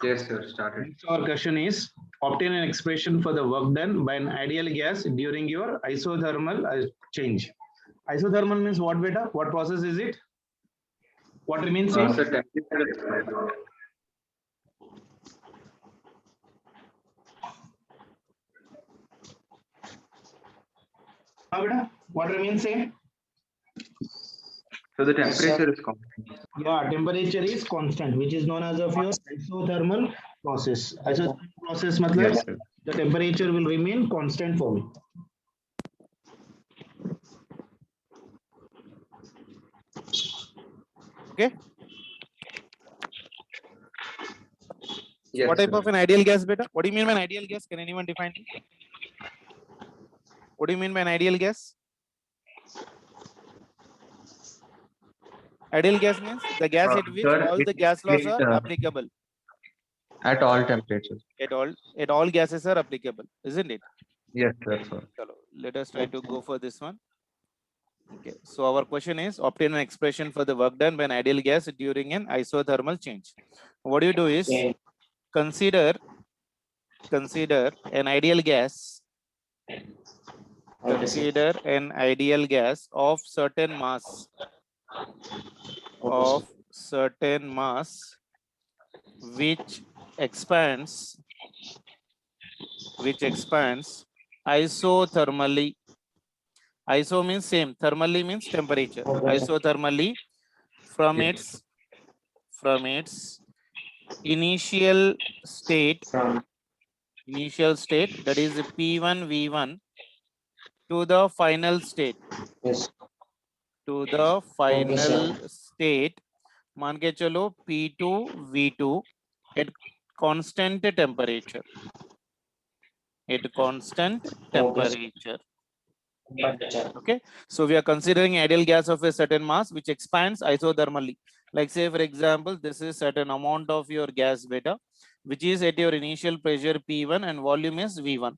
Yes, sir. Started. Next, our question is obtain an expression for the work done by an ideal gas during your isothermal change. Isothermal means what, beta? What process is it? What remains same? Sir, temperature. Beta, what remains same? So the temperature is constant. Yeah, temperature is constant, which is known as of your isothermal process. Isothermal process matlab Yes, sir. the temperature will remain constant for me. Okay. Yes, What type sir. of an ideal gas, beta? What do you mean by an ideal gas? Can anyone define it? What do you mean by an ideal gas? Ideal gas means the gas at which Sir, all the gas laws are applicable. At all temperatures. At all gases are applicable, isn't it? Yes, sir. Let us try to go for this one. Okay, so our question is obtain an expression for the work done by an ideal gas during an isothermal change. What do you do is consider an ideal gas. Consider an ideal gas of certain mass. Which expands isothermally. Iso means same, thermally means temperature. Isothermally from its initial state, that is P1 V1 to the final state. To the final state, मान के चलो P2 V2 at constant temperature. Okay, so we are considering ideal gas of a certain mass which expands isothermally. Like say for example, this is certain amount of your gas beta, which is at your initial pressure P1 and volume is V1.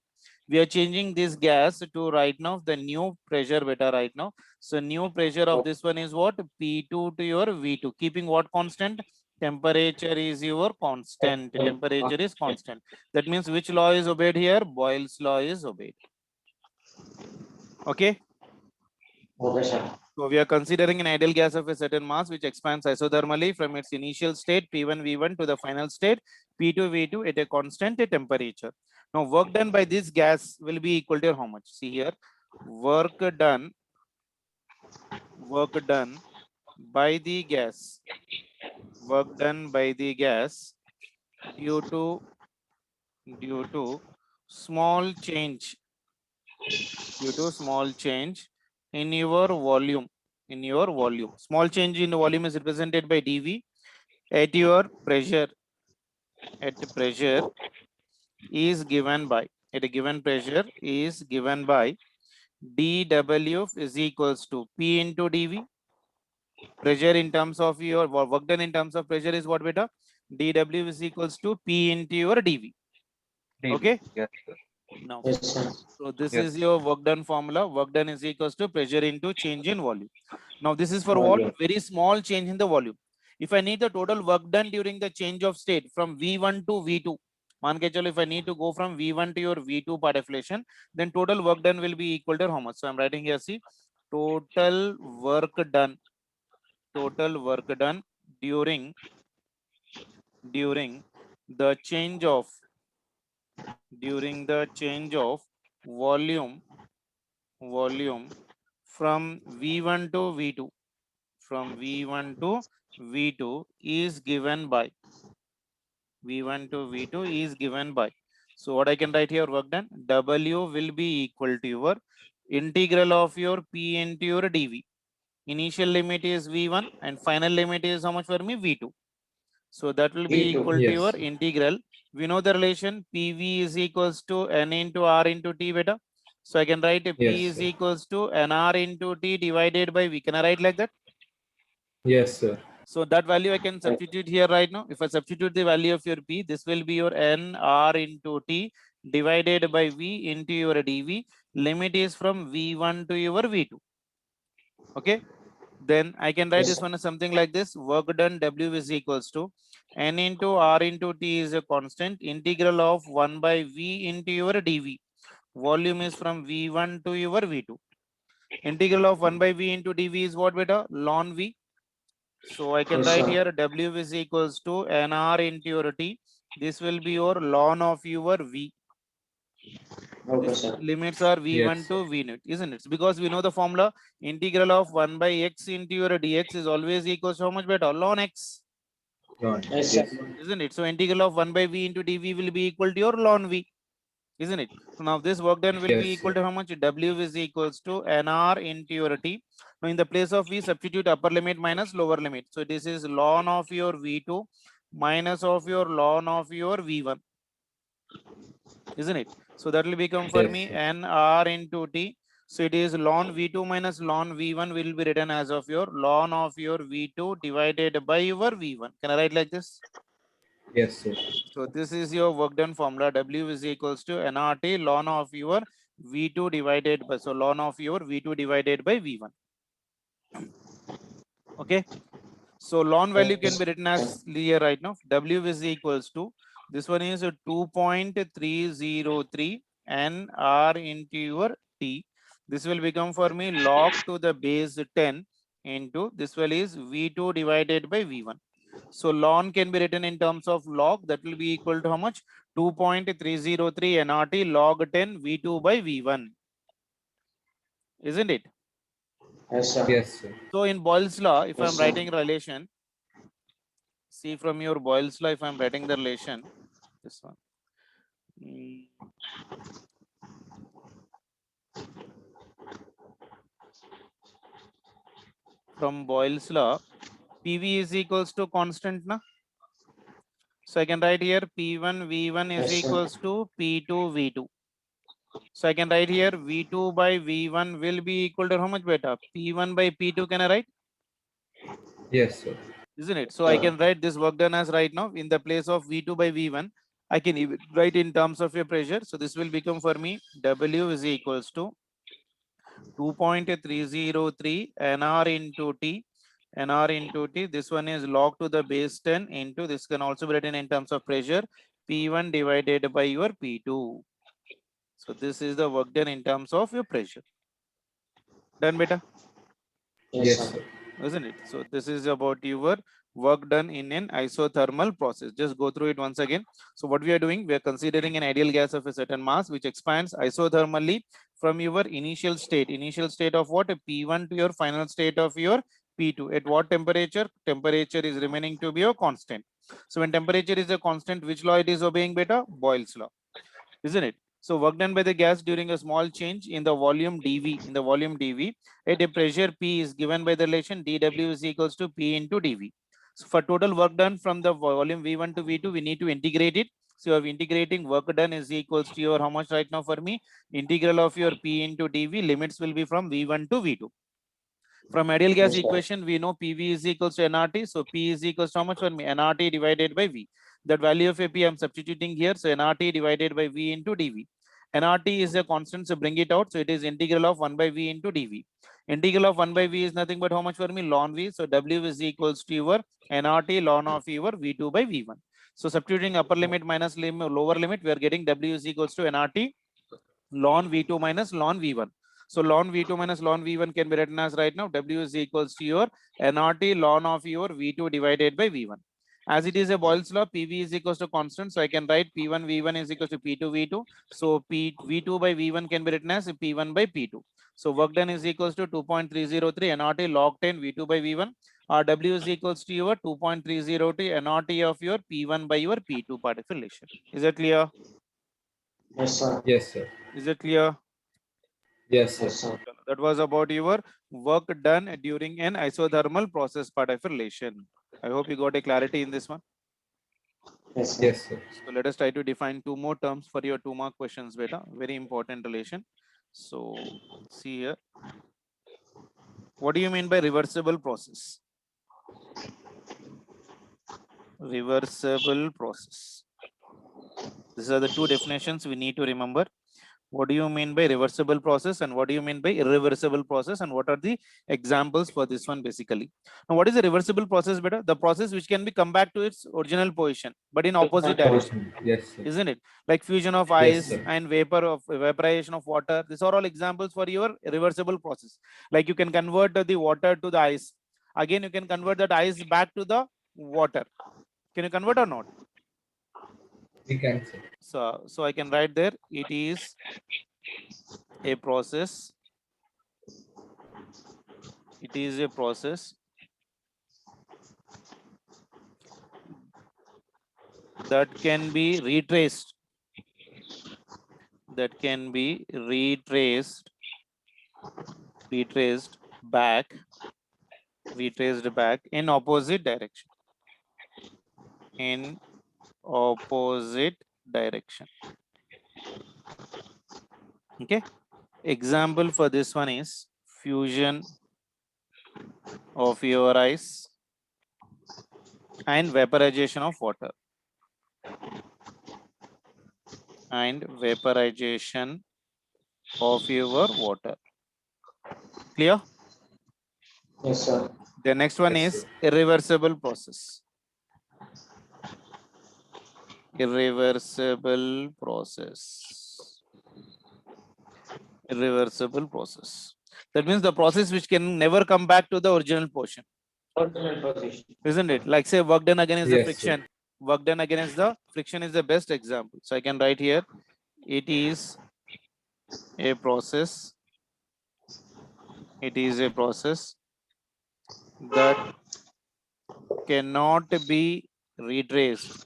We are changing this gas to right now the new pressure beta right now. So new pressure of this one is what? P2 to your V2, keeping what constant? Temperature is your constant. Temperature is constant. That means which law is obeyed here? Boyle's law is obeyed. Okay. Okay, sir. So we are considering an ideal gas of a certain mass which expands isothermally from its initial state P1 V1 to the final state P2 V2 at a constant temperature. Now work done by this gas will be equal to how much? See here, work done by the gas, due to small change in your volume. Small change in the volume is represented by dV at your pressure. Is given by dW is equals to P into dV. Pressure in terms of your work done in terms of pressure is what beta? dW is equals to P into your dV. Okay. Yes, Now, Yes, sir. so this Yes. is your work done formula. Work done is equals to pressure into change in volume. Now this is for what? Very small change in the volume. If I need the total work done during the change of state from V1 to V2, मान के चलो if I need to go from V1 to your V2 by deflation, then total work done will be equal to how much? So I'm writing here, see, total work done during the change of volume from V1 to V2 is given by so what I can write here, work done, W will be equal to your integral of your P into your dV. Initial limit is V1 and final limit is how much for me? V2. So that will be V2, equal to your integral. We know the relation PV is equals to N into R into T beta. So I can write P is equals to NR into T divided by V. Can I write like that? Yes, sir. So that value I can substitute here right now. If I substitute the value of your P, this will be your NR into T divided by V into your dV. Limit is from V1 to your V2. Okay. then I can write Yes, this sir. one as something like this. Work done W is equals to N into R into T is a constant. Integral of 1 by V into your dV. Volume is from V1 to your V2. Integral of 1 by V into dV is what, beta? Ln V. So I can Yes, write sir. here W is equals to NR into your T. This will be your ln of your V. Okay, These sir. limits are V1 Yes, to sir. V naught, isn't it? Because we know the formula integral of 1 by X into your dx is always equals to how much, beta? Ln X, Ron. Yes, Yes. sir. isn't it? So integral of 1 by V into dV will be equal to your ln V, isn't it? So now this work done will be Yes, equal sir. to how much? W is equals to NR into your T. Now in the place of V, substitute upper limit minus lower limit. So this is ln of your V2 minus of your ln of your V1, isn't it? So that will become for Yes, me sir. NR into T. So it is ln V2 minus ln V1 will be written as of your ln of your V2 divided by your V1. Can I write like this? Yes, sir. So this is your work done formula. W is equals to nRT ln of your V2 divided by, so ln of your V2 divided by V1. Okay. So ln value can Yes, be written sir. as here right now. W is equals to, this one is 2.303 NR into your T. This will become for me log to the base 10 into this will is V2 divided by V1. So ln can be written in terms of log, that will be equal to how much? 2.303 NRT log 10 V2 by V1, isn't it? Yes, sir. Yes, sir. So in Boyle's law, if Yes, I'm sir. writing relation, see from your Boyle's law, if I'm writing the relation, this one. From Boyle's law, PV is equals to constant, na? So I can write here P1 V1 is Yes, sir. equals to P2 V2. So I can write here V2 by V1 will be equal to how much, beta? P1 by P2, can I write? Yes, sir. Isn't it? So I can write this work done as right now in the place of V2 by V1. I can even write in terms of your pressure. So this will become for me W is equals to 2.303 NR into T. NR into T. This one is log to the base 10 into, this can also be written in terms of pressure, P1 divided by your P2. So this is the work done in terms of your pressure. Done, beta? Yes, Yes, sir. sir. Isn't it? So this is about your work done in an isothermal process. Just go through it once again. So what we are doing, we are considering an ideal gas of a certain mass which expands isothermally from your initial state of what? P1 to your final state of your P2. At what temperature? Temperature is remaining to be a constant. So when temperature is a constant, which law it is obeying, beta? Boyle's law, isn't it? So work done by the gas during a small change in the volume dV, at a pressure P is given by the relation dW is equals to P into dV. So for total work done from the volume V1 to V2, we need to integrate it. So you are integrating, work done is equals to your how much right now for me? Integral of your P into dV, limits will be from V1 to V2. From ideal gas Yes, sir. equation, we know PV is equals to nRT. So P is equals to how much for me? nRT divided by V. That value of AP I'm substituting here. So nRT divided by V into dV. nRT is a constant, so bring it out. So it is integral of 1 by V into dV. Integral of 1 by V is nothing but how much for me? Ln V. So W is equals to your nRT ln of your V2 by V1. So substituting upper limit minus lower limit, we are getting W is equals to nRT ln V2 minus ln V1. So ln V2 minus ln V1 can be written as right now W is equals to your nRT ln of your V2 divided by V1. As it is a Boyle's law, PV is equals to constant. So I can write P1 V1 is equals to P2 V2. So V2 by V1 can be written as P1 by P2. So work done is equals to 2.303 nRT log 10 V2 by V1. W is equals to your 2.303 nRT of your P1 by your P2 part of relation. Is that clear? Yes, sir. Yes, sir. Is it clear? Yes, sir. Yes, sir. That was about your work done during an isothermal process part of relation. I hope you got a clarity in this one. Yes, sir. Yes, sir. So let us try to define two more terms for your 2 mark questions, beta. Very important relation. So see here. What do you mean by reversible process? Reversible process. These are the two definitions we need to remember. What do you mean by reversible process and what do you mean by irreversible process, and what are the examples for this one basically? Now, what is a reversible process, beta? The process which can be come back to its original position, but in opposite direction, Yes, sir. isn't it? Like fusion of Yes, ice sir. and vapor of evaporation of water. These are all examples for your reversible process. Like you can convert the water to the ice. Again, you can convert that ice back to the water. Can you convert or not? We can, sir. So I can write there, it is a process. It is a process that can be retraced. That can be retraced back in opposite direction. In opposite direction. Okay. Example for this one is fusion of your ice and vaporization of water. And vaporization of your water. Clear? Yes, sir. The next one Yes, is sir. irreversible process. Irreversible process. Irreversible process. That means the process which can never come back to the original portion. Original position. Isn't it? Like say work done against the Yes, friction. Work done against the friction is the best example. So I can write here, it is a process. It is a process that cannot be retraced.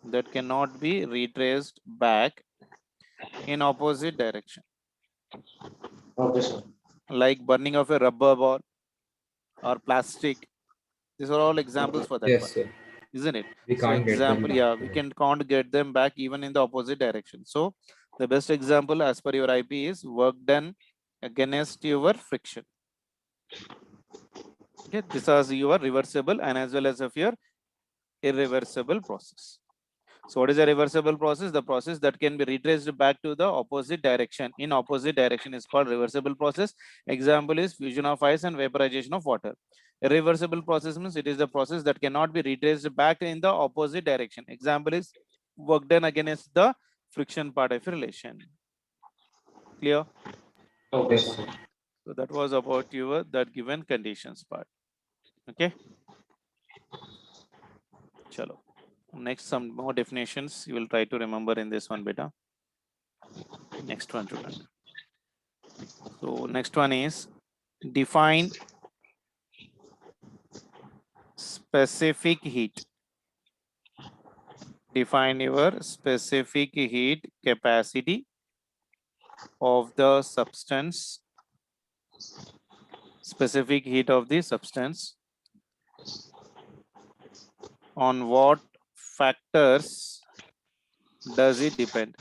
That cannot be retraced back in opposite direction. Okay, sir. Like burning of a rubber ball or plastic. These are all examples for that Yes, one, sir. isn't it? We So can't get them example, back. yeah, we can't get them back even in the opposite direction. So the best example as per your IP is work done against your friction. Okay, this is your reversible and as well as of your irreversible process. So what is a reversible process? The process that can be retraced back to the opposite direction. In opposite direction is called reversible process. Example is fusion of ice and vaporization of water. A reversible process means it is the process that cannot be retraced back in the opposite direction. Example is work done against the friction part of relation. Clear? Okay, Yes, sir. sir. So that was about your that given conditions part. Okay. Chalo. Next, some more definitions you will try to remember in this one, beta. Next one, student. So next one is define specific heat. Define your specific heat capacity of the substance. Specific heat of the substance. On what factors does it depend?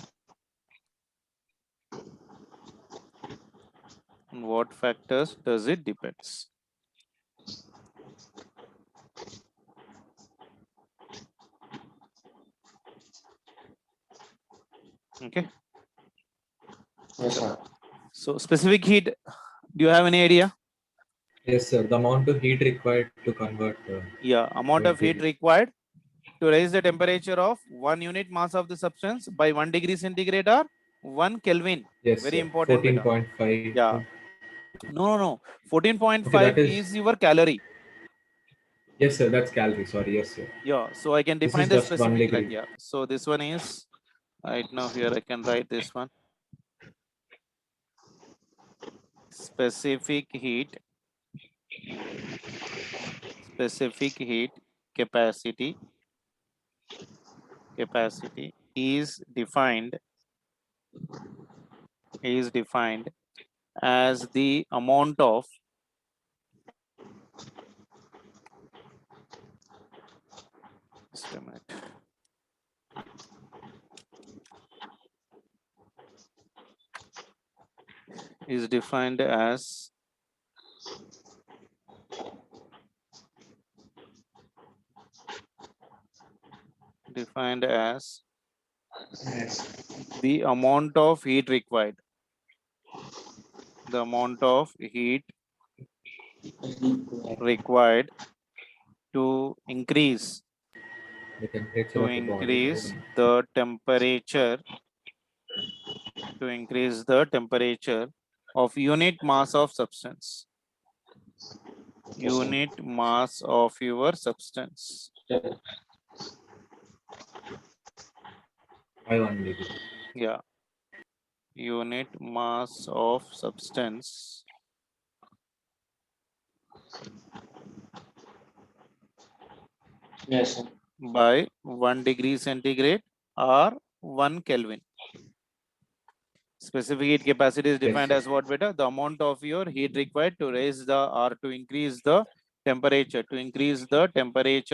On what factors does it depends? Okay. Yes, sir. So specific heat, do you have any idea? Yes, sir. The amount of heat required to convert. Yeah, amount of heat required to raise the temperature of 1 unit mass of the substance by 1 degree centigrade or 1 Kelvin. Yes, Very sir. important, beta. 14.5. Yeah. No. Okay, 14.5 that is is. your calorie. Yes, sir. That's calorie. Sorry. Yes, sir. Yeah, so I can This define is the just 1 specific like, degree. yeah. So this one is right now here I can write this one. Specific heat capacity is defined as the amount of just a minute. Is defined as Yes. The amount of heat required. The amount of heat required to increase The temperature of the body. the temperature of unit mass of substance. Unit mass of your substance. By 1 degree. Yeah. Unit mass of substance Yes, sir. by 1 degree centigrade or 1 Kelvin. Specific heat capacity is defined sir. as what, beta? The amount of your heat required to raise the or to increase the temperature,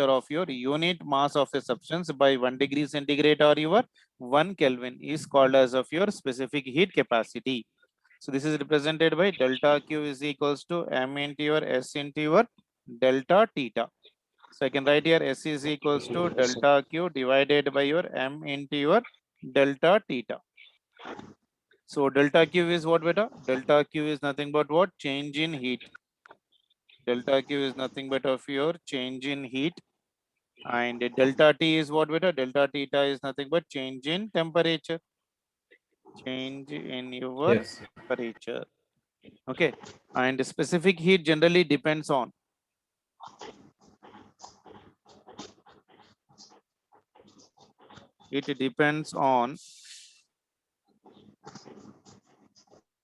of your unit mass of a substance by 1 degree centigrade or your 1 Kelvin is called as of your specific heat capacity. So this is represented by delta Q is equals to M into your S into your delta theta. So I can write here S is equals to delta Q divided by your M into your delta theta. So delta Q is what, beta? Delta Q is nothing but what? Change in heat. Delta Q is nothing but of your change in heat. And delta T is what, beta? Delta theta is nothing but change in temperature. Change in your Yes, sir. temperature. Okay. And specific heat generally depends on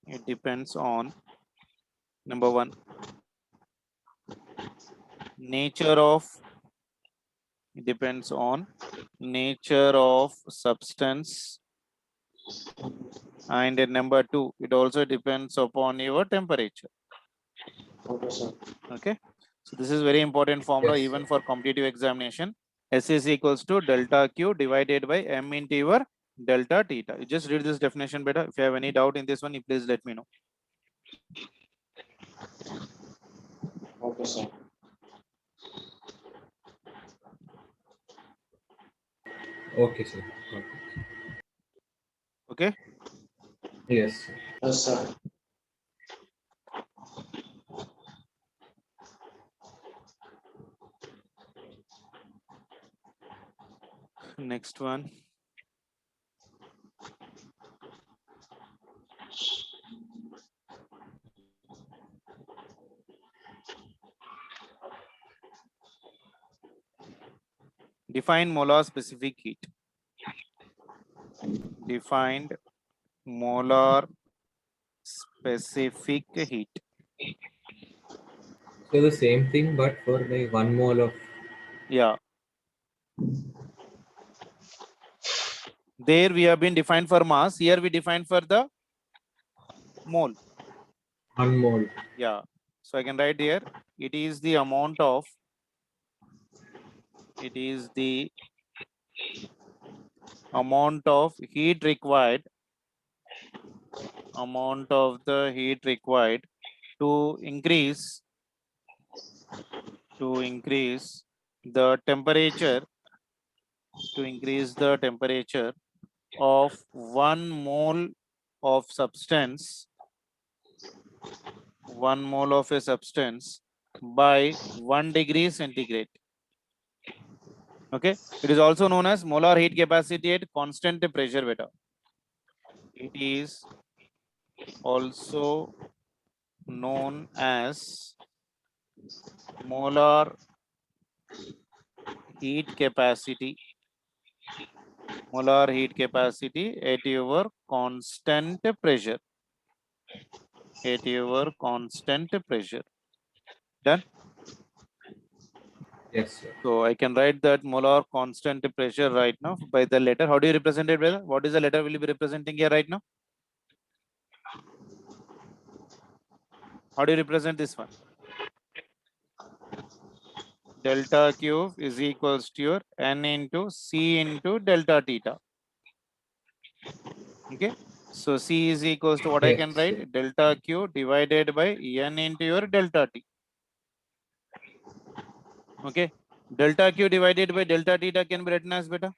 it depends on number one, nature of depends on nature of substance, and number two, it also depends upon your temperature. Okay, sir. Okay, so this is very important formula Yes, even sir. for competitive examination. S is equals to delta Q divided by M into your delta theta. You just read this definition better. If you have any doubt in this one, you please let me know. Okay, sir. Okay, sir. Got it. Okay. Yes, sir. Yes, sir. Next one. Define molar specific heat. Defined molar specific heat. So the same thing, but for like 1 mole of Yeah. There we have been defined for mass. Here we define for the mole. 1 mole. Yeah. So I can write here. It is the amount of. It is the amount of heat required. Amount of the heat required to increase. To increase the temperature. To increase the temperature of 1 mole of substance. 1 mole of a substance by 1 degree centigrade. Okay, it is also known as molar heat capacity at constant pressure beta. It is also known as molar heat capacity. Molar heat capacity at your constant pressure. At your constant pressure. Done. Yes, sir. So I can write that molar constant pressure right now by the letter. How do you represent it, brother? What is the letter will you be representing here right now? How do you represent this one? Delta Q is equals to your N into C into delta theta. Okay. So C is equals to what I Yes, can sir. write? Delta Q divided by N into your delta T. Okay. Delta Q divided by delta theta can be written as beta.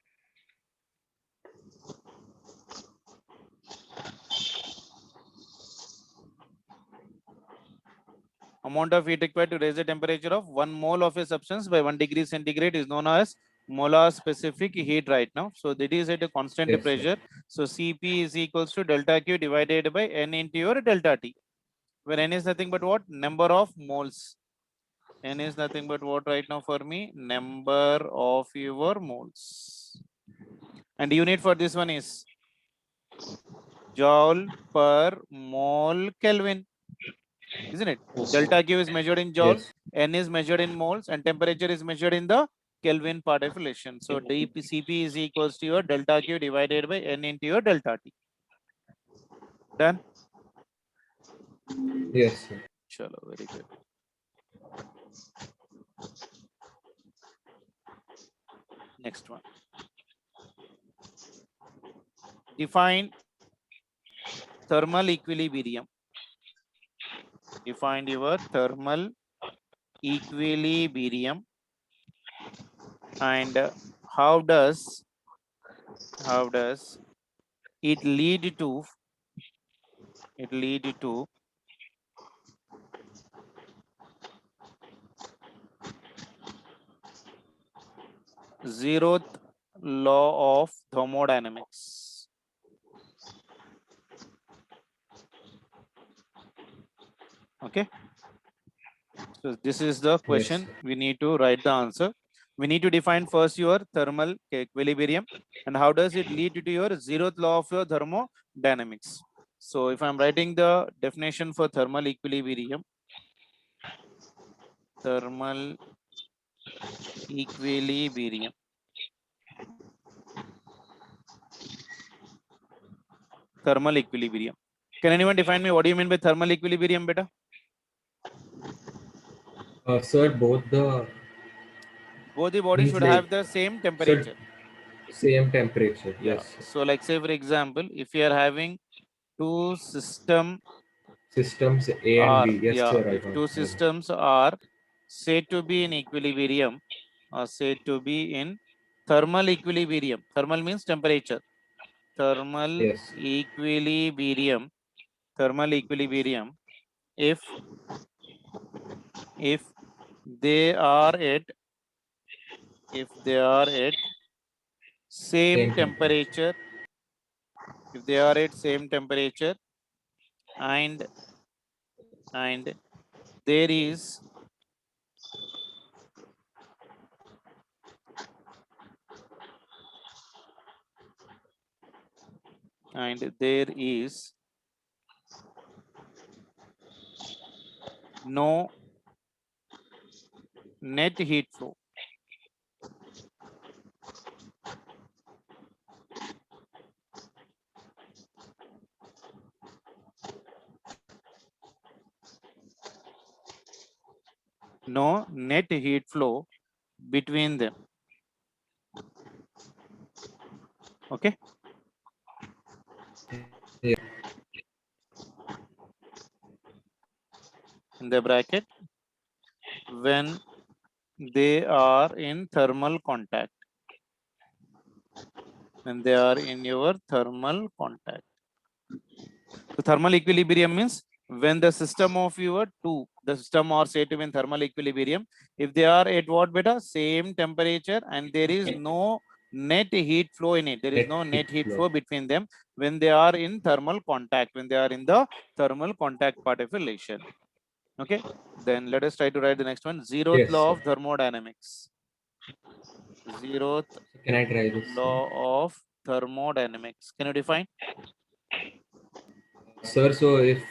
Amount of heat required to raise the temperature of 1 mole of a substance by 1 degree centigrade is known as molar specific heat right now. So that is at a constant Yes, sir. pressure. So Cp is equals to delta Q divided by N into your delta T, where N is nothing but what? Number of moles. N is nothing but what right now for me? Number of your moles. And unit for this one is joule per mole Kelvin, isn't it? Yes, Delta sir. Q is measured in joule, Yes. N is measured in moles, and temperature is measured in the Kelvin part of relation. So Cp is equals to your delta Q divided by N into your delta T. Done? Yes, sir. Chalo, very good. Next one. Define thermal equilibrium. Define your thermal equilibrium, and how does it lead to zeroth law of thermodynamics? Okay, so this is the question. sir. We need to write the answer. We need to define first your thermal equilibrium and how does it lead to your zeroth law of your thermodynamics. So if I'm writing the definition for thermal equilibrium, thermal equilibrium. Thermal equilibrium. Can anyone define me what do you mean by thermal equilibrium, beta? Sir, both the Both the bodies means should like have the same temperature. same temperature. Yeah. Yes. Sir. So like say for example, if you are having two systems Systems A and are, B. Yes, yeah, sir. I if got. two systems are said to be in equilibrium or said to be in thermal equilibrium. Thermal means temperature. Thermal Yes. equilibrium. Thermal equilibrium. If they are at same Same temperature. temperature, if they are at same temperature and there is no net heat flow. No net heat flow between them. Okay. Yeah. In the bracket, when they are in thermal contact. When they are in your thermal contact. So thermal equilibrium means when the system of your the system are said to be in thermal equilibrium, if they are at what beta? Same temperature and there is no net heat flow in it. There is no net heat flow between them when they are in thermal contact, when they are in the thermal contact part of relation. Okay, then let us try to write the next one. Zeroth Yes, law sir. of thermodynamics. Zeroth Can I try this? law of thermodynamics. Can you define? Sir, so if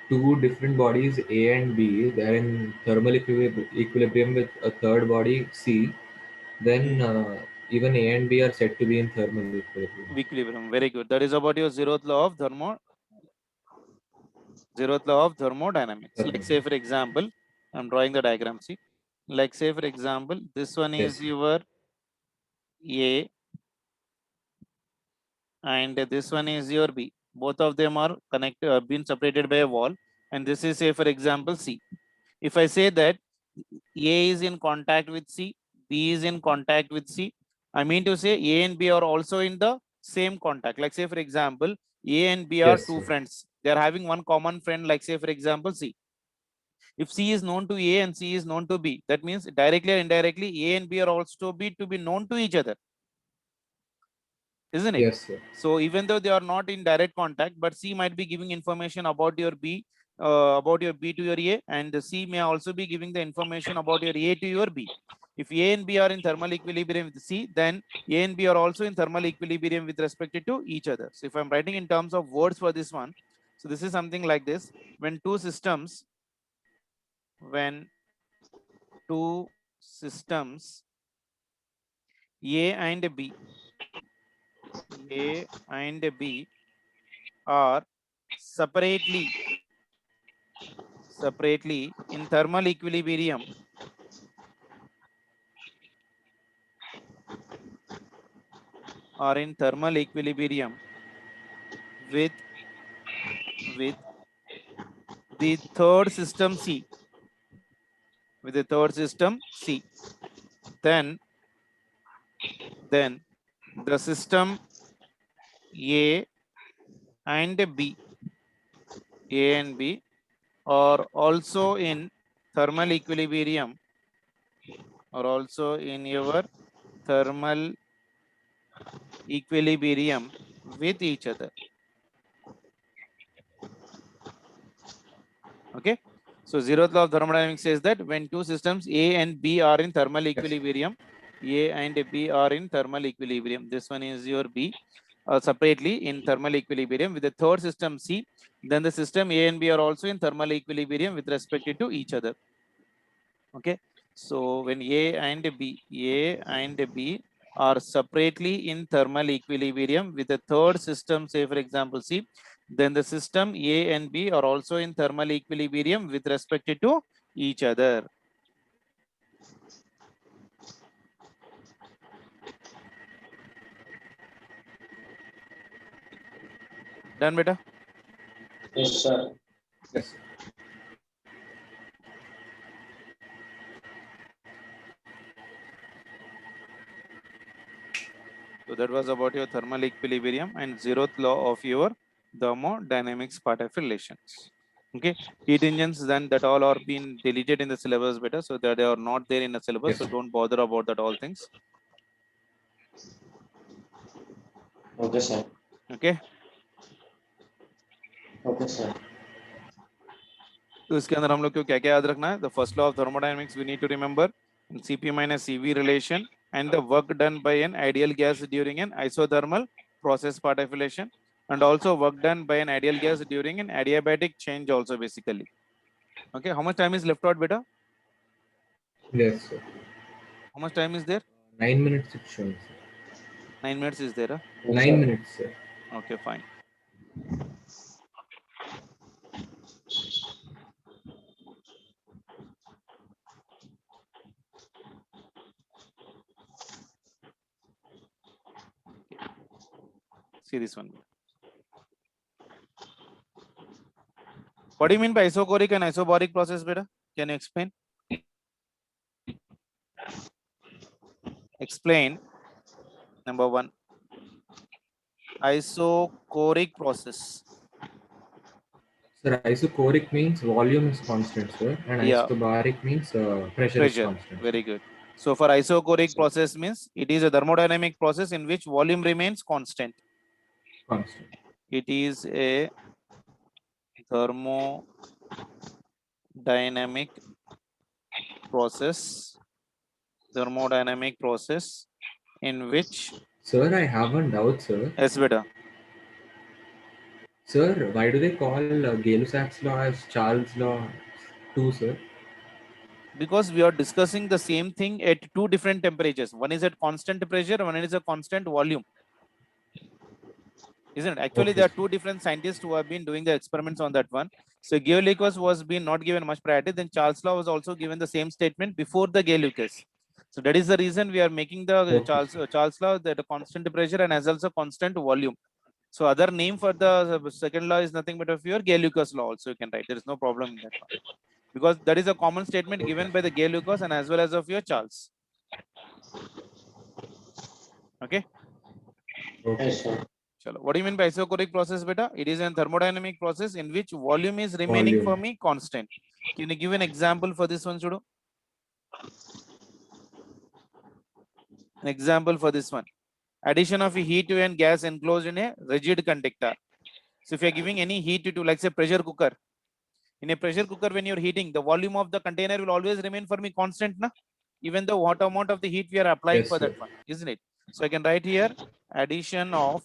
two different bodies A and B, they're in thermal equilibrium with a third body C, then even A and B are said to be in thermal equilibrium. Equilibrium. Very good. That is about your zeroth law of thermodynamics. Like say for example, I'm drawing the diagram. See, like say for example, this one Yes. is your A and this one is your B. Both of them are connected, been separated by a wall, and this is say for example C. If I say that A is in contact with C, B is in contact with C, I mean to say A and B are also in the same contact. Like say for example, A and B are Yes, two sir. friends. They are having one common friend, like say for example C. If C is known to A and C is known to B, that means directly or indirectly A and B are also to be known to each other, isn't it? Yes, sir. So even though they are not in direct contact, but C might be giving information about your B to your A, and the C may also be giving the information about your A to your B. If A and B are in thermal equilibrium with C, then A and B are also in thermal equilibrium with respect to each other. So if I'm writing in terms of words for this one, so this is something like this: when two systems A and B are separately in thermal equilibrium with the third system C, then the system A and B are also in thermal equilibrium, or also in your thermal equilibrium with each other. Okay, so zeroth law of thermodynamics says that when two systems A and B are in thermal equilibrium, A and B are in thermal equilibrium. This one is your B, separately in thermal equilibrium with the third system C, then the system A and B are also in thermal equilibrium with respect to each other. Okay, so when A and B are separately in thermal equilibrium with the third system, say for example C, then the system A and B are also in thermal equilibrium with respect to each other. Done, beta? Yes, sir. Yes, sir. So that was about your thermal equilibrium and zeroth law of your thermodynamics part of relations. Okay, heat engines, then that all are being deleted in the syllabus better, so that they are not there in the syllabus. Yes, So sir. don't bother about that all things. Okay, sir. Okay, Okay, sir. तो इसके अंदर हम लोग को क्या क्या याद रखना है? The first law of thermodynamics we need to remember, Cp minus Cv relation, and the work done by an ideal gas during an isothermal process part of relation, and also work done by an ideal gas during an adiabatic change also basically. Okay, how much time is left out, beta? Yes, sir. How much time is there? 9 minutes it's showing, sir. 9 minutes is there. Huh? Yes, 9 sir. minutes, sir. Okay, fine. See this one. What do you mean by isochoric and isobaric process, beta? Can you explain? Explain. Number one, isochoric process. Sir, isochoric means volume is constant, sir, and Yeah. isobaric means pressure is Pressure. constant. Very good. So for isochoric process means it is a thermodynamic process in which volume remains constant. Constant. It is a thermodynamic process in which, Sir, I have one doubt, sir. yes, beta. Sir, why do they call Gay-Lussac's law as Charles' law too, sir? Because we are discussing the same thing at two different temperatures. One is at constant pressure, one is a constant volume. Isn't it? Actually, Okay. there are two different scientists who have been doing the experiments on that one. So Gay-Lucas was being not given much priority. Then Charles Law was also given the same statement before the Gay-Lucas. So that is the reason we are making the Okay. Charles Law that a constant pressure and as also constant volume. So other name for the second law is nothing but of your Gay-Lucas law also you can write. There is no problem in that one. Because that is a common statement given by the Gay-Lucas and as well as of your Charles. Okay. Okay. Yes, sir. Chalo. What do you mean by isochoric process, beta? It is a thermodynamic process in which volume is remaining for me constant. Can you give an example for this one, Sudo? An example for this one. Addition of a heat to and gas enclosed in a rigid conductor. So if you are giving any heat to, like say, pressure cooker. In a pressure cooker, when you're heating, the volume of the container will always remain for me constant, na? Even though what amount of the heat we are applying Yes, for sir. that one, isn't it? So I can write here addition of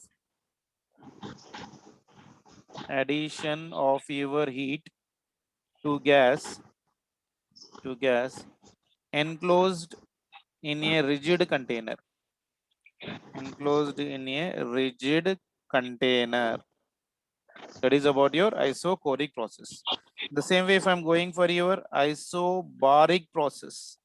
your heat to gas enclosed in a rigid container. Enclosed in a rigid container. That is about your isochoric process. The same way, if I'm going for your isobaric process,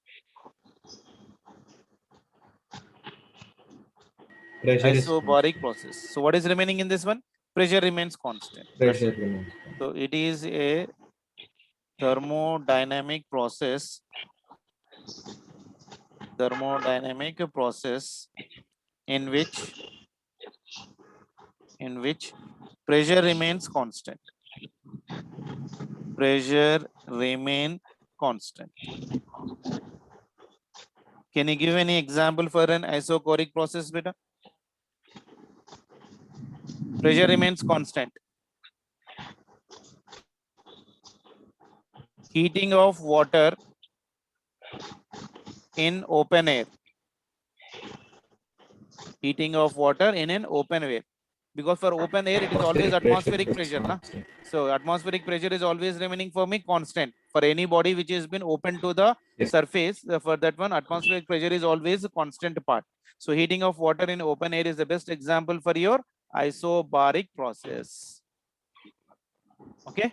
Pressure is isobaric constant. process. So what is remaining in this one? Pressure remains constant. That's Pressure it. remains constant. So it is a thermodynamic process. In which pressure remains constant. Pressure remain constant. Can you give any example for an isochoric process, beta? Pressure remains constant. Heating of water in open air. Heating of water in an open air. Because for open air, it is always atmospheric pressure. Na? Constant. So atmospheric pressure is always remaining for me constant. For any body which has been open to the Yes. surface, for that one, atmospheric pressure is always a constant part. So heating of water in open air is the best example for your isobaric process. Okay.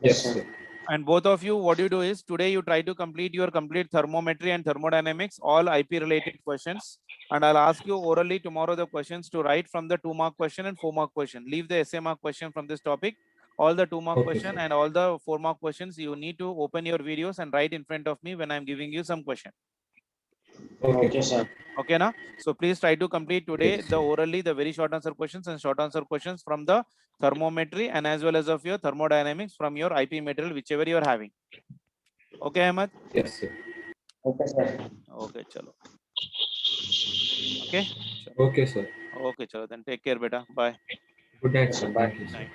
Yes, sir. And both of you, what you do is today you try to complete your complete thermometry and thermodynamics, all IP related questions. And I'll ask you orally tomorrow the questions to write from the 2-mark question and 4-mark question. Leave the essay mark question from this topic. All the 2-mark Okay, question sir. and all the 4-mark questions, you need to open your videos and write in front of me when I'm giving you some question. Okay, sir. Okay, na? So please try to complete today Yes, the sir. orally the very short answer questions and short answer questions from the thermometry and as well as of your thermodynamics from your IP material, whichever you are having. Okay, Ahmed? Yes, sir. Okay, sir. Okay, chalo. Okay? Okay, sir. Okay, chalo. Then take care, beta. Bye. Good night, Yes, sir. sir. Bye. Thank you, sir. Night.